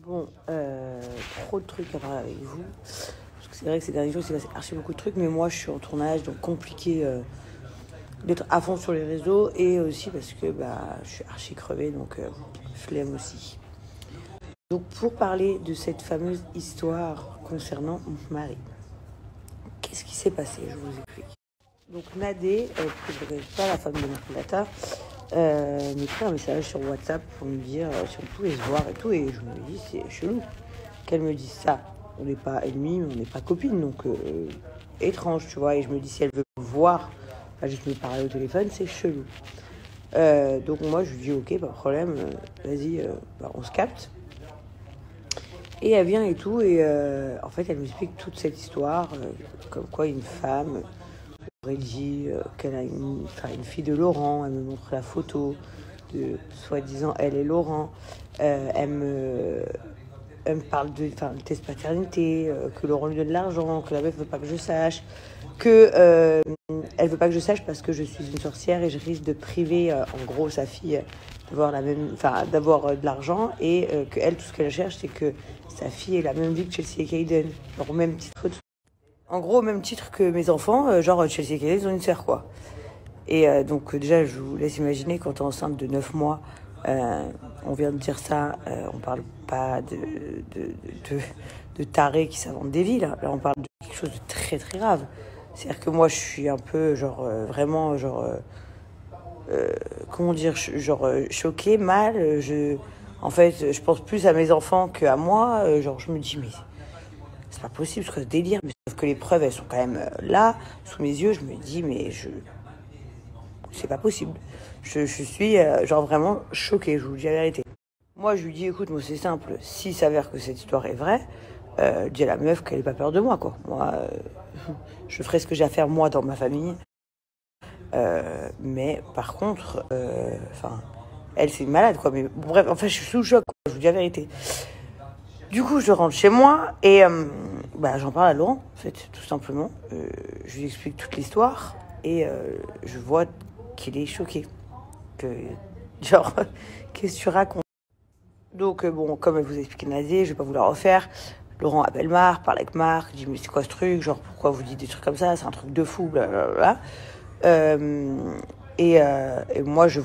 Bon, trop de trucs à parler avec vous. Parce que c'est vrai que ces derniers jours, il s'est passé archi beaucoup de trucs, mais moi, je suis en tournage, donc compliqué d'être à fond sur les réseaux. Et aussi parce que je suis archi crevée, donc flemme aussi. Donc, pour parler de cette fameuse histoire concernant mon mari, qu'est-ce qui s'est passé? Je vous explique. Donc, Nadé, que je ne connais pas, la femme de Marcolata, m'écrit un message sur WhatsApp pour me dire si on pouvait se voir et tout. Et je me dis, c'est chelou qu'elle me dise ça. On n'est pas ennemis, mais on n'est pas copines. Donc, étrange, tu vois. Et je me dis, si elle veut me voir, pas juste me parler au téléphone, c'est chelou. Donc, moi, je lui dis, ok, pas de problème, vas-y, on se capte. Et elle vient et tout. Et en fait, elle m'explique toute cette histoire, comme quoi une femme aurait dit qu'elle a une fille de Laurent. Elle me montre la photo de soi-disant elle et Laurent. Elle me parle de test paternité, que Laurent lui donne de l'argent, que la meuf veut pas que je sache, que elle veut pas que je sache parce que je suis une sorcière et je risque de priver en gros sa fille d'avoir de l'argent, et que elle, tout ce qu'elle cherche, c'est que sa fille ait la même vie que Chelsea et Kayden, genre au même titre. En gros, au même titre que mes enfants, genre Chelsea et Kayden, ils ont une sœur, quoi. Et donc déjà, je vous laisse imaginer, quand t'es enceinte de 9 mois, on vient de dire ça, on parle pas de tarés qui s'inventent des vies, là. Là, on parle de quelque chose de très très grave. C'est-à-dire que moi, je suis un peu, comment dire, choquée, mal. En fait, je pense plus à mes enfants qu'à moi. Je me dis, mais c'est pas possible, ce délire. Mais sauf que les preuves, elles sont quand même là, sous mes yeux. Je me dis, mais c'est pas possible. Je suis vraiment choquée, je vous dis la vérité. Moi, je lui dis, écoute, moi, c'est simple. S'il s'avère que cette histoire est vraie, dis à la meuf qu'elle n'ait pas peur de moi, quoi. Moi, je ferai ce que j'ai à faire, moi, dans ma famille. Mais par contre, elle, c'est une malade, quoi. Mais bref, je suis sous le choc, quoi. Je vous dis la vérité. Du coup, je rentre chez moi et j'en parle à Laurent, en fait, tout simplement. Je lui explique toute l'histoire et je vois qu'il est choqué. Qu'est-ce que tu racontes? Donc, comme elle vous a expliqué Nadia, je vais pas vous la refaire. Laurent appelle Marc, parle avec Marc, dit, mais c'est quoi ce truc? Genre, pourquoi vous dites des trucs comme ça? C'est un truc de fou, blablabla. Et moi, je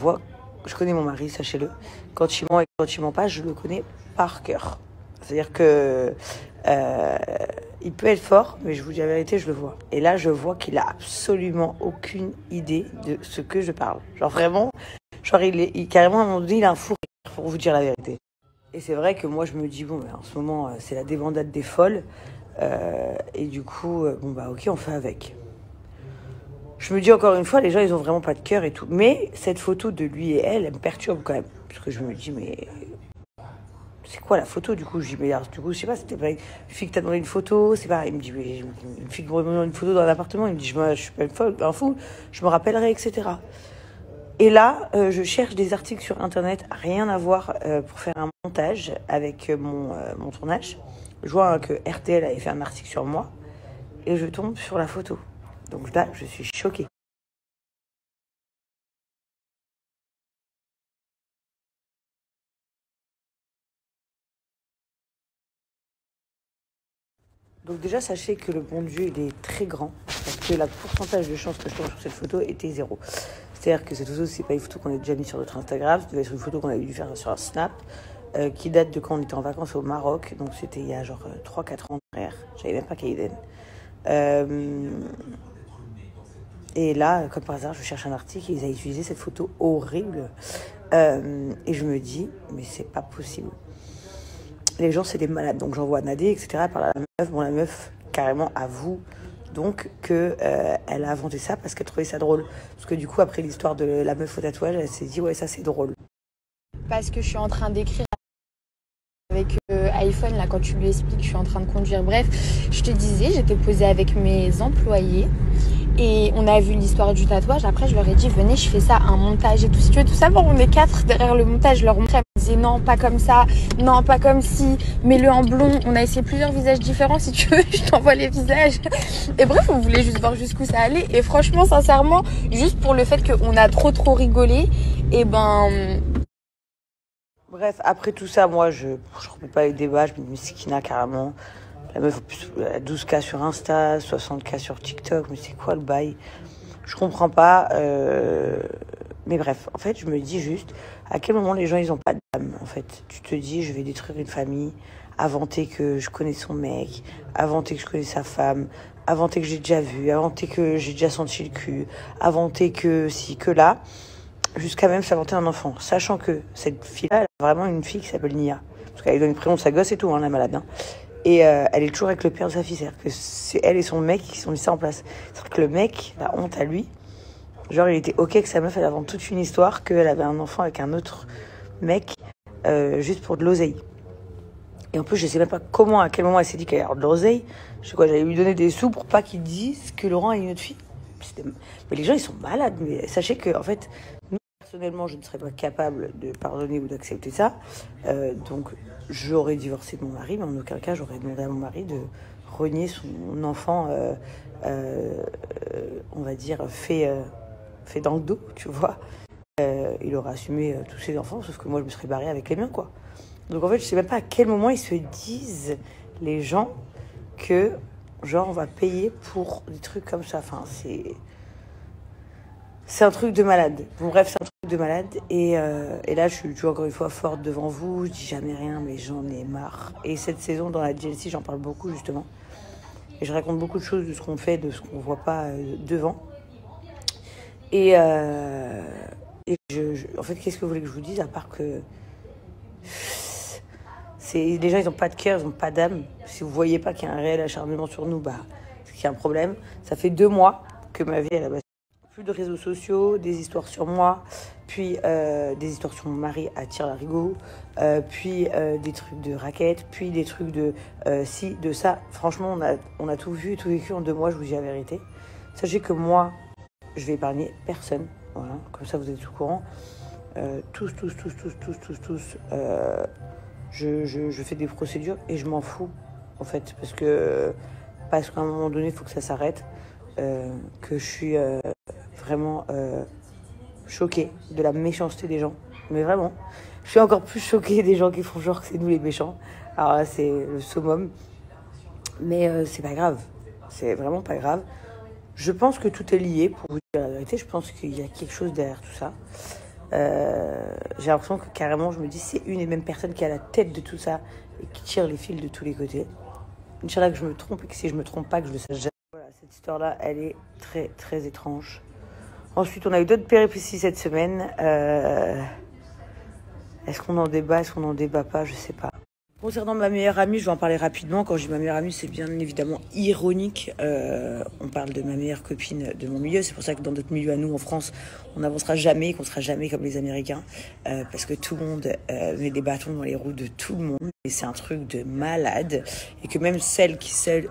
connais mon mari, sachez-le. Quand il ment et quand il ment pas, je le connais par cœur. C'est-à-dire que il peut être fort, mais je vous dis la vérité, je le vois. Et là, je vois qu'il a absolument aucune idée de ce que je parle. Genre vraiment, carrément à un moment donné, il a un fou rire, pour vous dire la vérité. Et c'est vrai que moi, je me dis, en ce moment, c'est la débandade des folles. Et du coup, ok, on fait avec. Je me dis encore une fois, les gens, ils ont vraiment pas de cœur et tout. Mais cette photo de lui et elle me perturbe quand même. Parce que je me dis, mais c'est quoi la photo? Du coup, je dis, mais du coup, je sais pas, c'était pas une fille que t'as demandé une photo. C'est pas, il me dit, mais une fille qui me demande une photo dans l'appartement. Il me dit, je suis pas une folle, un fou, je me rappellerai, etc. Et là, je cherche des articles sur Internet, rien à voir, pour faire un montage avec mon tournage. Je vois que RTL avait fait un article sur moi et je tombe sur la photo. Donc là, je suis choquée. Donc déjà, sachez que le bon Dieu, il est très grand, parce que le pourcentage de chances que je tombe sur cette photo était 0. C'est-à-dire que cette photo, c'est pas une photo qu'on a déjà mise sur notre Instagram, c'est une photo qu'on avait dû faire sur un Snap, qui date de quand on était en vacances au Maroc, donc c'était il y a 3-4 ans derrière. J'avais même pas Kayden. Et là, comme par hasard, je cherche un article et ils ont utilisé cette photo horrible. Et je me dis, mais c'est pas possible. Les gens, c'est des malades. Donc j'envoie Nadé, etc. par la meuf. La meuf, carrément, avoue donc qu'elle a inventé ça parce qu'elle trouvait ça drôle. Parce que du coup, après l'histoire de la meuf au tatouage, elle s'est dit, ouais, ça, c'est drôle. Parce que je suis en train d'écrire avec iPhone, là, quand tu lui expliques, je suis en train de conduire. Bref, je te disais, j'étais posée avec mes employés et on a vu l'histoire du tatouage. Après, je leur ai dit, venez, je fais ça, un montage et tout. Si tu veux tout savoir, on est 4 derrière le montage. Je leur montrais, elle me disait, non, pas comme ça, non, pas comme si, mets-le en blond. On a essayé plusieurs visages différents. Si tu veux, je t'envoie les visages. Et bref, on voulait juste voir jusqu'où ça allait. Et franchement, sincèrement, juste pour le fait qu'on a trop rigolé, et Bref, Bref, après tout ça, moi, je remets pas les débats, je me dis, mais c'est Kina carrément. La meuf, elle a 12K sur Insta, 60K sur TikTok, mais c'est quoi le bail? Je comprends pas. Mais bref, en fait, je me dis juste, à quel moment les gens, ils ont pas d'âme, en fait. Tu te dis, je vais détruire une famille, inventer que je connais son mec, inventer que je connais sa femme, inventer que j'ai déjà vu, inventer que j'ai déjà senti le cul, inventer que si, que là, jusqu'à même s'inventer un enfant. Sachant que cette fille-là, elle a vraiment une fille qui s'appelle Nia. Parce qu'elle donne le prénom de sa gosse et tout, hein, la malade. Hein. Et elle est toujours avec le père de sa fille. C'est-à-dire que c'est elle et son mec qui sont mis ça en place. C'est que le mec, la honte à lui, genre il était ok que sa meuf, elle invente toute une histoire, qu'elle avait un enfant avec un autre mec, juste pour de l'oseille. Et en plus, je sais même pas comment, à quel moment elle s'est dit qu'elle allait avoir de l'oseille. Je sais quoi, j'allais lui donner des sous pour pas qu'il dise que Laurent a une autre fille. Mais les gens, ils sont malades. Mais sachez que, en fait, nous, personnellement, je ne serais pas capable de pardonner ou d'accepter ça. Donc, j'aurais divorcé de mon mari, mais en aucun cas, j'aurais demandé à mon mari de renier son enfant, on va dire, fait dans le dos, tu vois. Il aurait assumé tous ses enfants, sauf que moi, je me serais barrée avec les miens, quoi. Donc en fait, je sais même pas à quel moment ils se disent, les gens, que genre on va payer pour des trucs comme ça. Enfin, c'est un truc de malade. Bon bref, c'est un truc de malade. Et là, je suis toujours encore une fois forte devant vous. Je dis jamais rien, mais j'en ai marre. Et cette saison, dans la DLC, j'en parle beaucoup justement. Et je raconte beaucoup de choses de ce qu'on fait, de ce qu'on voit pas devant. Et en fait, qu'est-ce que vous voulez que je vous dise, à part que... les gens, ils n'ont pas de cœur, ils n'ont pas d'âme. Si vous ne voyez pas qu'il y a un réel acharnement sur nous, c'est qu'il y a un problème. Ça fait 2 mois que ma vie, elle a basculé. Plus de réseaux sociaux, des histoires sur moi, puis des histoires sur mon mari à tire-larigot, puis des trucs de raquettes, puis des trucs de ci, de ça. Franchement, on a tout vu et tout vécu en 2 mois, je vous dis la vérité. Sachez que moi, je vais épargner personne. Voilà, comme ça, vous êtes au courant. Tous. Je fais des procédures et je m'en fous, en fait, parce qu'à un moment donné, il faut que ça s'arrête, que je suis vraiment choquée de la méchanceté des gens, mais vraiment, je suis encore plus choquée des gens qui font genre que c'est nous les méchants. Alors là, c'est le summum, mais c'est pas grave, c'est vraiment pas grave. Je pense que tout est lié, pour vous dire la vérité, je pense qu'il y a quelque chose derrière tout ça. J'ai l'impression que carrément je me dis c'est une et même personne qui a la tête de tout ça et qui tire les fils de tous les côtés. Inch'Allah que je me trompe et que si je me trompe pas que je le sache jamais. Voilà, cette histoire là elle est très très étrange. Ensuite on a eu d'autres péripéties cette semaine. Est-ce qu'on en débat, est-ce qu'on n'en débat pas, je sais pas. Concernant ma meilleure amie, je vais en parler rapidement. Quand je dis ma meilleure amie, c'est bien évidemment ironique. On parle de ma meilleure copine de mon milieu. C'est pour ça que dans notre milieu à nous, en France, on n'avancera jamais, qu'on sera jamais comme les Américains. Parce que tout le monde met des bâtons dans les roues de tout le monde. Et c'est un truc de malade. Et que même celles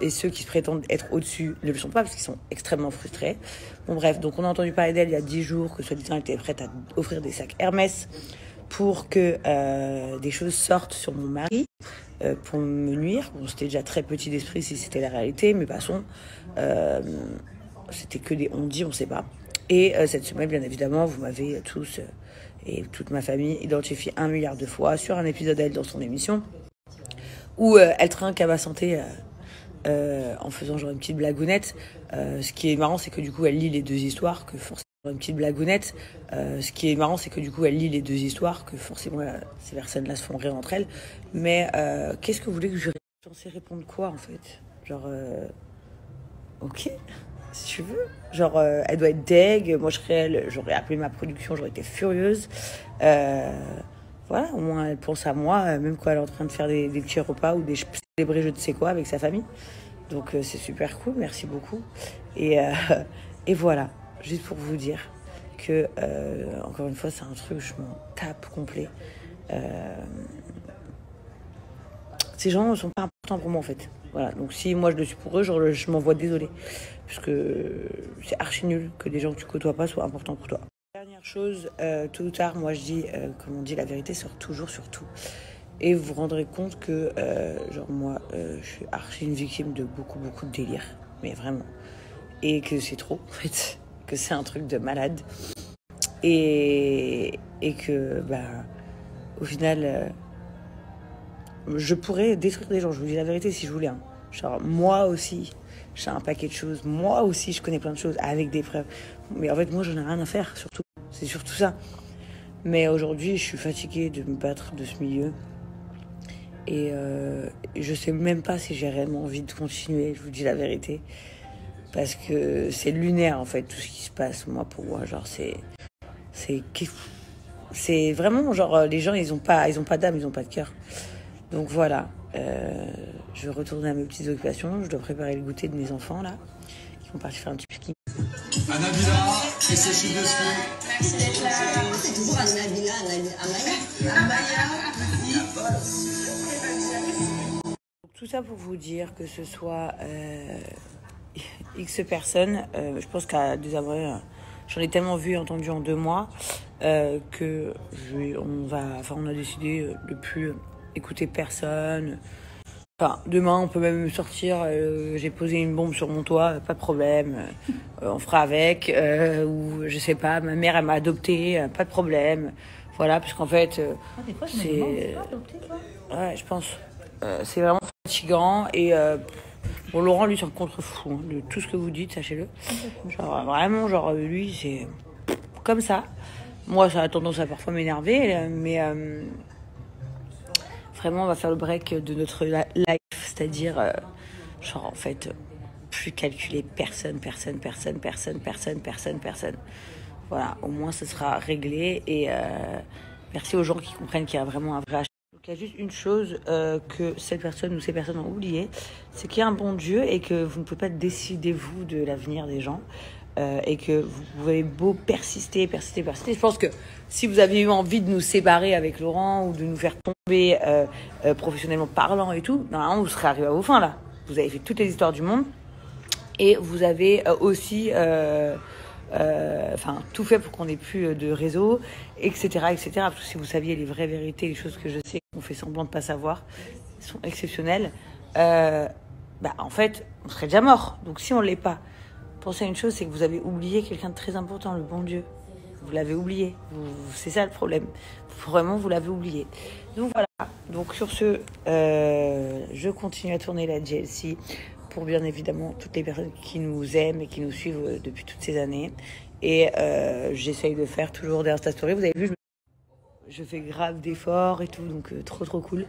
et ceux qui se prétendent être au-dessus ne le sont pas parce qu'ils sont extrêmement frustrés. Bon bref, donc on a entendu parler d'elle il y a 10 jours que soi-disant elle était prête à offrir des sacs Hermès pour que des choses sortent sur mon mari, pour me nuire. Bon, c'était déjà très petit d'esprit si c'était la réalité, mais passons. C'était que des on-dit, on ne sait pas. Et cette semaine, bien évidemment, vous m'avez tous et toute ma famille identifié 1 milliard de fois sur un épisode d'elle dans son émission, où elle trinque à ma santé en faisant genre une petite blagounette. Ce qui est marrant, c'est que du coup, elle lit les 2 histoires, que forcément... Une petite blagounette. Ce qui est marrant, c'est que du coup, elle lit les 2 histoires, que forcément, ces personnes-là se font rire entre elles. Mais qu'est-ce que vous voulez que je censée répondre quoi, en fait? Genre, ok, si tu veux. Genre, elle doit être deg. Moi, j'aurais appelé ma production, j'aurais été furieuse. Voilà, au moins, elle pense à moi, même quand elle est en train de faire des petits repas ou des célébrer je ne sais quoi avec sa famille. Donc, c'est super cool, merci beaucoup. Et voilà. Juste pour vous dire que, encore une fois, c'est un truc, je m'en tape complet. Ces gens ne sont pas importants pour moi, en fait. Voilà, donc si moi je le suis pour eux, je m'envoie désolée. Parce que c'est archi nul que des gens que tu côtoies pas soient importants pour toi. Dernière chose, tôt ou tard, moi je dis, comme on dit, la vérité sort toujours sur tout. Et vous vous rendrez compte que, moi, je suis archi une victime de beaucoup de délire. Mais vraiment. Et que c'est trop, en fait. Que c'est un truc de malade et que au final, je pourrais détruire des gens, je vous dis la vérité si je voulais. Hein. Genre, moi aussi, j'ai un paquet de choses. Moi aussi, je connais plein de choses avec des preuves. Mais en fait, moi, j'en ai rien à faire, surtout. C'est surtout ça. Mais aujourd'hui, je suis fatiguée de me battre de ce milieu. Et je sais même pas si j'ai réellement envie de continuer, je vous dis la vérité. Parce que c'est lunaire, en fait, tout ce qui se passe. Moi, pour moi, genre, c'est vraiment, genre, les gens, ils ont pas d'âme, ils ont pas de cœur. Donc voilà, je vais retourner à mes petites occupations. Je dois préparer le goûter de mes enfants, là, qui vont partir faire un petit pique-nique. Anabila, et ses chutes de ski. Merci d'être là. C'est toujours Anabila, Tout ça pour vous dire que ce soit X personnes, je pense qu'à des abonnés, j'en ai tellement vu et entendu en 2 mois que on a décidé de plus écouter personne. Enfin, demain, on peut même sortir, j'ai posé une bombe sur mon toit, pas de problème, on fera avec. Ou je sais pas, ma mère, elle m'a adoptée, pas de problème. Voilà, parce qu'en fait, des fois, c'est... Ouais, je pense. C'est vraiment fatigant. Et bon, Laurent, lui, c'est un contre-fou. Hein, de tout ce que vous dites, sachez-le. Genre, vraiment, genre, lui, c'est comme ça. Moi, ça a tendance à parfois m'énerver, mais... Vraiment, on va faire le break de notre life, c'est-à-dire, genre, en fait, plus calculer personne. Voilà, au moins, ce sera réglé. Et merci aux gens qui comprennent qu'il y a vraiment un vrai achat. Donc, il y a juste une chose que cette personne ou ces personnes ont oublié, c'est qu'il y a un bon Dieu et que vous ne pouvez pas décider, vous, de l'avenir des gens. Et que vous avez beau persister. Je pense que si vous avez eu envie de nous séparer avec Laurent ou de nous faire tomber professionnellement parlant et tout, normalement vous serez arrivé à vos fins là. Vous avez fait toutes les histoires du monde et vous avez aussi tout fait pour qu'on n'ait plus de réseau, etc. Parce que si vous saviez les vraies vérités, les choses que je sais qu'on fait semblant de pas savoir, sont exceptionnelles. En fait, on serait déjà mort. Donc si on l'est pas, pensez à une chose, c'est que vous avez oublié quelqu'un de très important, le bon Dieu. Vous l'avez oublié. C'est ça le problème. Vraiment, vous l'avez oublié. Donc voilà. Donc sur ce, je continue à tourner la GLC pour bien évidemment toutes les personnes qui nous aiment et qui nous suivent depuis toutes ces années. Et j'essaye de faire toujours des Insta Stories. Vous avez vu, je fais grave d'efforts et tout, donc trop cool.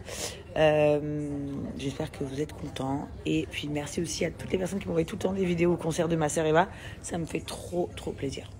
J'espère que vous êtes contents. Et puis merci aussi à toutes les personnes qui m'envoient tout le temps des vidéos au concert de ma sœur Eva. Ça me fait trop plaisir.